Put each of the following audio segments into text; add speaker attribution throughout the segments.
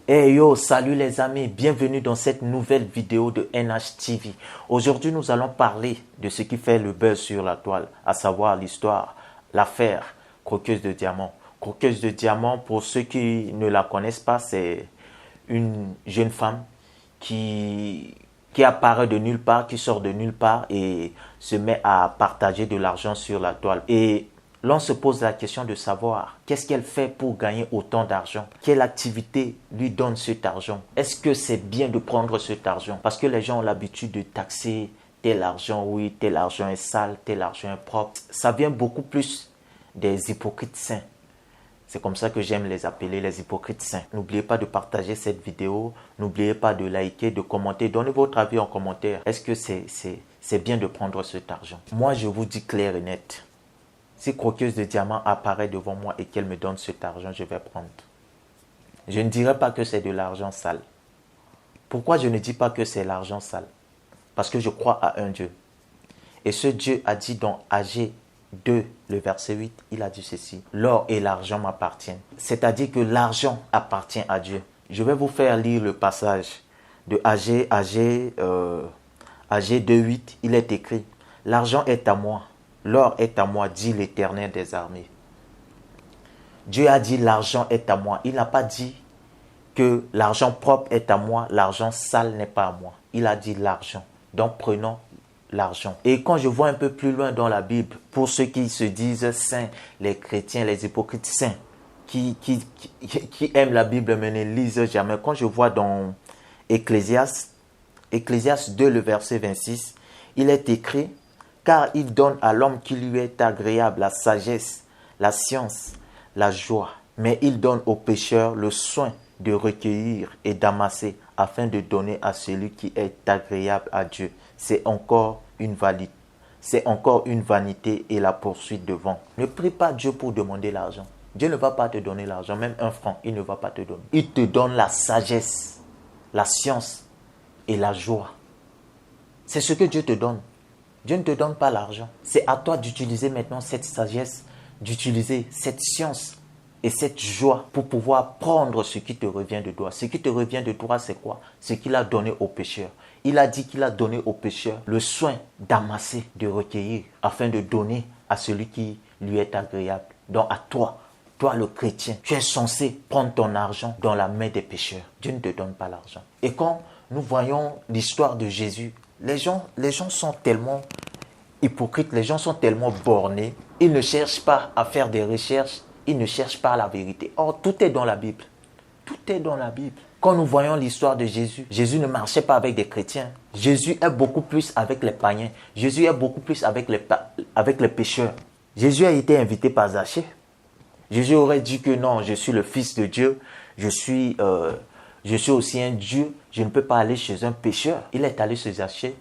Speaker 1: Hey yo, salut les amis, bienvenue dans cette nouvelle vidéo de NHTV. Aujourd'hui, nous allons parler de ce qui fait le buzz sur la toile, à savoir l'histoire, l'affaire Croqueuse de Diamants. Croqueuse de Diamants, pour ceux qui ne la connaissent pas, c'est une jeune femme qui apparaît de nulle part, qui sort de nulle part et se met à partager de l'argent sur la toile. Et l'on se pose la question de savoir qu'est-ce qu'elle fait pour gagner autant d'argent. Quelle activité lui donne cet argent? Est-ce que c'est bien de prendre cet argent? Parce que les gens ont l'habitude de taxer tel argent, oui, tel argent est sale, tel argent est propre. Ça vient beaucoup plus des hypocrites saints. C'est comme ça que j'aime les appeler, les hypocrites saints. N'oubliez pas de partager cette vidéo. N'oubliez pas de liker, de commenter. Donnez votre avis en commentaire. Est-ce que c'est bien de prendre cet argent? Moi, je vous dis clair et net. Si Croqueuse de Diamants apparaît devant moi et qu'elle me donne cet argent, je vais prendre. Je ne dirai pas que c'est de l'argent sale. Pourquoi je ne dis pas que c'est l'argent sale? Parce que je crois à un Dieu. Et ce Dieu a dit dans Agé 2, le verset 8, il a dit ceci. L'or et l'argent m'appartiennent. C'est-à-dire que l'argent appartient à Dieu. Je vais vous faire lire le passage de Agé 2.8. Il est écrit, l'argent est à moi. L'or est à moi, dit l'Éternel des armées. Dieu a dit l'argent est à moi. Il n'a pas dit que l'argent propre est à moi, l'argent sale n'est pas à moi. Il a dit l'argent. Donc prenons l'argent. Et quand je vois un peu plus loin dans la Bible, pour ceux qui se disent saints, les chrétiens, les hypocrites saints, qui aiment la Bible mais ne lisent jamais, quand je vois dans Ecclésiaste 2, le verset 26, il est écrit, car il donne à l'homme qui lui est agréable la sagesse, la science, la joie. Mais il donne au pécheur le soin de recueillir et d'amasser afin de donner à celui qui est agréable à Dieu. C'est encore une vanité et la poursuite de vent. Ne prie pas Dieu pour demander l'argent. Dieu ne va pas te donner l'argent, même un franc, il ne va pas te donner. Il te donne la sagesse, la science et la joie. C'est ce que Dieu te donne. Dieu ne te donne pas l'argent. C'est à toi d'utiliser maintenant cette sagesse, d'utiliser cette science et cette joie pour pouvoir prendre ce qui te revient de toi. Ce qui te revient de toi, c'est quoi? Ce qu'il a donné aux pécheurs. Il a dit qu'il a donné aux pécheurs le soin d'amasser, de recueillir, afin de donner à celui qui lui est agréable. Donc à toi, toi le chrétien, tu es censé prendre ton argent dans la main des pécheurs. Dieu ne te donne pas l'argent. Et quand nous voyons l'histoire de Jésus, les gens sont tellement hypocrites, les gens sont tellement bornés, ils ne cherchent pas à faire des recherches, ils ne cherchent pas la vérité. Or, tout est dans la Bible. Tout est dans la Bible. Quand nous voyons l'histoire de Jésus, Jésus ne marchait pas avec des chrétiens. Jésus est beaucoup plus avec les païens. Jésus est beaucoup plus avec les pécheurs. Jésus a été invité par Zachée. Jésus aurait dit que non, je suis le Fils de Dieu, je suis aussi un Dieu, je ne peux pas aller chez un pécheur. Il est allé chez Zachée,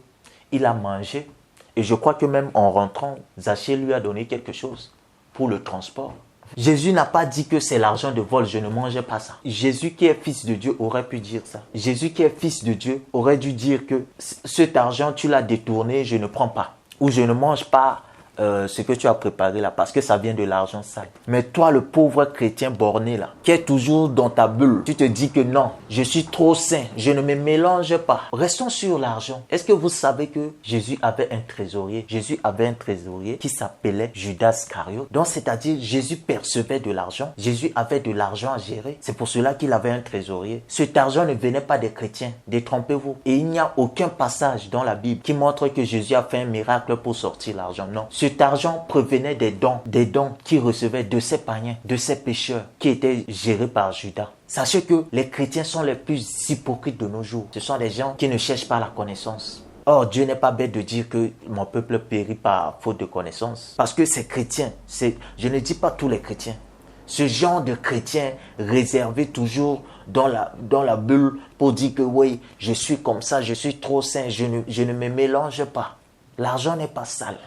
Speaker 1: il a mangé. Et je crois que même en rentrant, Zachée lui a donné quelque chose pour le transport. Jésus n'a pas dit que c'est l'argent de vol, je ne mangeais pas ça. Jésus qui est fils de Dieu aurait pu dire ça. Jésus qui est fils de Dieu aurait dû dire que cet argent tu l'as détourné, je ne prends pas. Ou je ne mange pas ce que tu as préparé là, parce que ça vient de l'argent sale. Mais toi, le pauvre chrétien borné là, qui est toujours dans ta bulle, tu te dis que non, je suis trop saint, je ne me mélange pas. Restons sur l'argent. Est-ce que vous savez que Jésus avait un trésorier? Jésus avait un trésorier qui s'appelait Judas Iscariote. Donc, c'est-à-dire, Jésus percevait de l'argent. Jésus avait de l'argent à gérer. C'est pour cela qu'il avait un trésorier. Cet argent ne venait pas des chrétiens. Détrompez-vous. Et il n'y a aucun passage dans la Bible qui montre que Jésus a fait un miracle pour sortir l'argent. Non. Cet argent provenait des dons qu'il recevait de ses païens, de ses pécheurs, qui étaient gérés par Judas. Sachez que les chrétiens sont les plus hypocrites de nos jours. Ce sont des gens qui ne cherchent pas la connaissance. Or, Dieu n'est pas bête de dire que mon peuple périt par faute de connaissance. Parce que ces chrétiens, je ne dis pas tous les chrétiens, ce genre de chrétiens réservés toujours dans la bulle pour dire que oui, je suis comme ça, je suis trop saint, je ne me mélange pas. L'argent n'est pas sale.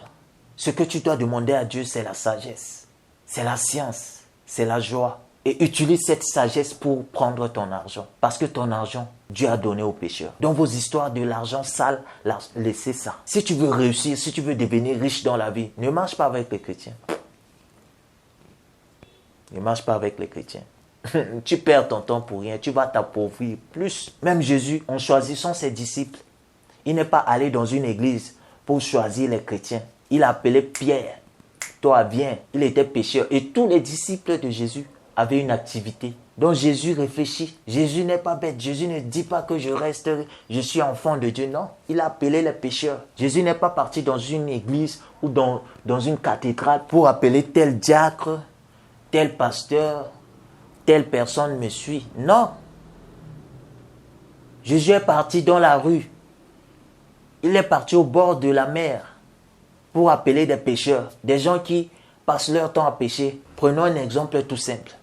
Speaker 1: Ce que tu dois demander à Dieu, c'est la sagesse, c'est la science, c'est la joie. Et utilise cette sagesse pour prendre ton argent. Parce que ton argent, Dieu a donné aux pécheurs. Dans vos histoires de l'argent sale, laissez ça. Si tu veux réussir, si tu veux devenir riche dans la vie, ne marche pas avec les chrétiens. Ne marche pas avec les chrétiens. Tu perds ton temps pour rien, tu vas t'appauvrir plus. Même Jésus, en choisissant ses disciples, il n'est pas allé dans une église pour choisir les chrétiens. Il a appelé Pierre. Toi, viens. Il était pécheur. Et tous les disciples de Jésus avaient une activité. Donc Jésus réfléchit. Jésus n'est pas bête. Jésus ne dit pas que je suis enfant de Dieu. Non, il a appelé les pécheurs. Jésus n'est pas parti dans une église ou dans une cathédrale pour appeler tel diacre, tel pasteur, telle personne me suit. Non. Jésus est parti dans la rue. Il est parti au bord de la mer pour appeler des pécheurs, des gens qui passent leur temps à pécher. Prenons un exemple tout simple.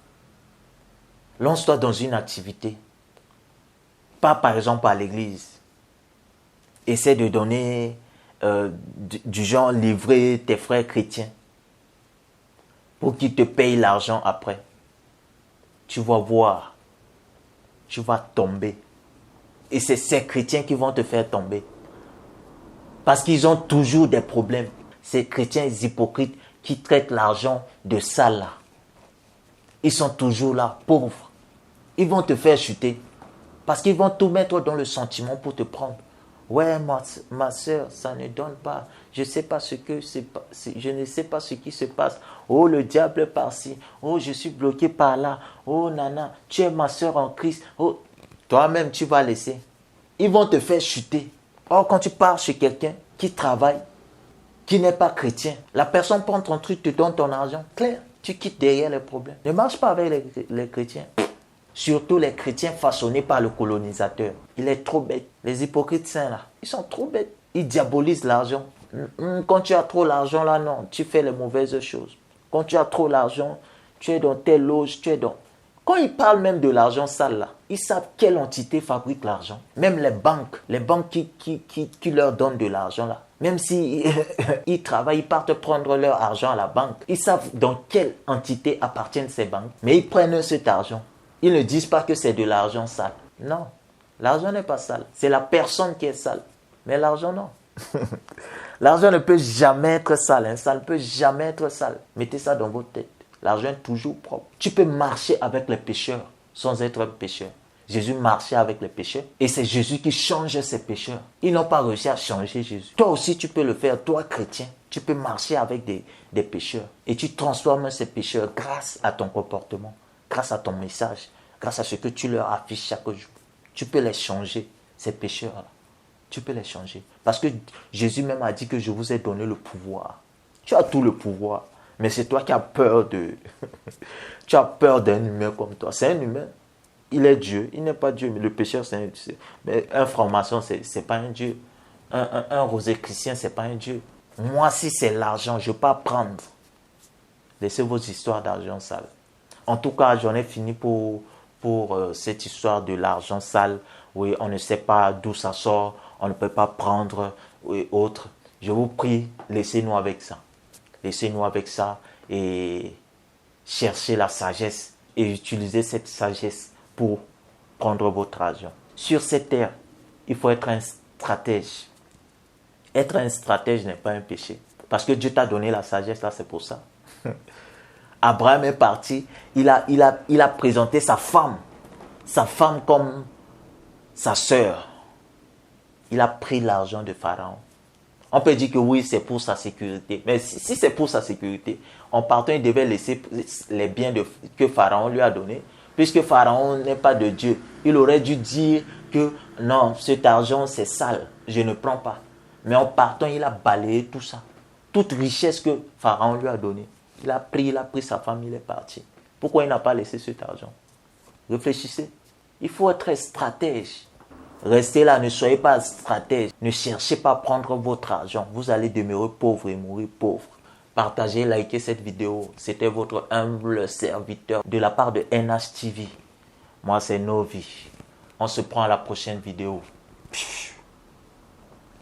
Speaker 1: Lance-toi dans une activité. Pas par exemple à l'église. Essaie de donner du genre livrer tes frères chrétiens pour qu'ils te payent l'argent après. Tu vas voir. Tu vas tomber. Et c'est ces chrétiens qui vont te faire tomber. Parce qu'ils ont toujours des problèmes. Ces chrétiens hypocrites qui traitent l'argent de sale là. Ils sont toujours là, pauvres. Ils vont te faire chuter. Parce qu'ils vont tout mettre dans le sentiment pour te prendre. Ouais, ma soeur, ça ne donne pas. Je ne sais pas je ne sais pas ce qui se passe. Oh, le diable est par-ci. Oh, je suis bloqué par là. Oh, nana, tu es ma soeur en Christ. Oh, toi-même, tu vas laisser. Ils vont te faire chuter. Or, quand tu pars chez quelqu'un qui travaille, qui n'est pas chrétien, la personne prend ton truc, te donne ton argent. Clair, tu quittes derrière les problèmes. Ne marche pas avec les chrétiens. Surtout les chrétiens façonnés par le colonisateur. Il est trop bête. Les hypocrites saints là, ils sont trop bêtes. Ils diabolisent l'argent. Quand tu as trop l'argent là, non, tu fais les mauvaises choses. Quand tu as trop l'argent, tu es dans telle loge, tu es dans... Quand ils parlent même de l'argent sale là, ils savent quelle entité fabrique l'argent. Même les banques qui leur donnent de l'argent là. Même si ils travaillent, ils partent prendre leur argent à la banque. Ils savent dans quelle entité appartiennent ces banques. Mais ils prennent cet argent. Ils ne disent pas que c'est de l'argent sale. Non, l'argent n'est pas sale. C'est la personne qui est sale. Mais l'argent, non. L'argent ne peut jamais être sale. Ça ne peut jamais être sale. Mettez ça dans votre tête. L'argent est toujours propre. Tu peux marcher avec les pécheurs sans être un pécheur. Jésus marchait avec les pécheurs et c'est Jésus qui change ces pécheurs. Ils n'ont pas réussi à changer Jésus. Toi aussi, tu peux le faire. Toi, chrétien, tu peux marcher avec des pécheurs et tu transformes ces pécheurs grâce à ton comportement, grâce à ton message, grâce à ce que tu leur affiches chaque jour. Tu peux les changer, ces pécheurs-là. Tu peux les changer. Parce que Jésus même a dit que je vous ai donné le pouvoir. Tu as tout le pouvoir. Mais c'est toi qui as peur tu as peur d'un humain comme toi. C'est un humain. Il est Dieu. Il n'est pas Dieu. Mais le pécheur, mais un franc-maçon, c'est pas un Dieu. Un rosicrucien, c'est pas un Dieu. Moi, si c'est l'argent, je ne peux pas prendre. Laissez vos histoires d'argent sale. En tout cas, j'en ai fini pour cette histoire de l'argent sale. Oui, on ne sait pas d'où ça sort. On ne peut pas prendre et autres. Je vous prie, laissez-nous avec ça. Laissez-nous avec ça et cherchez la sagesse et utilisez cette sagesse pour prendre votre argent. Sur cette terre, il faut être un stratège. Être un stratège n'est pas un péché. Parce que Dieu t'a donné la sagesse, là, c'est pour ça. Abraham est parti, il a présenté sa femme comme sa sœur. Il a pris l'argent de Pharaon. On peut dire que oui, c'est pour sa sécurité. Mais si c'est pour sa sécurité, en partant, il devait laisser les biens que Pharaon lui a donnés. Puisque Pharaon n'est pas de Dieu, il aurait dû dire que non, cet argent c'est sale, je ne prends pas. Mais en partant, il a balayé tout ça. Toute richesse que Pharaon lui a donnée. Il a pris sa femme, il est parti. Pourquoi il n'a pas laissé cet argent? Réfléchissez. Il faut être stratège. Restez là, ne soyez pas stratège. Ne cherchez pas à prendre votre argent. Vous allez demeurer pauvre et mourir pauvre. Partagez, likez cette vidéo. C'était votre humble serviteur de la part de NH TV. Moi, c'est Novi. On se prend à la prochaine vidéo.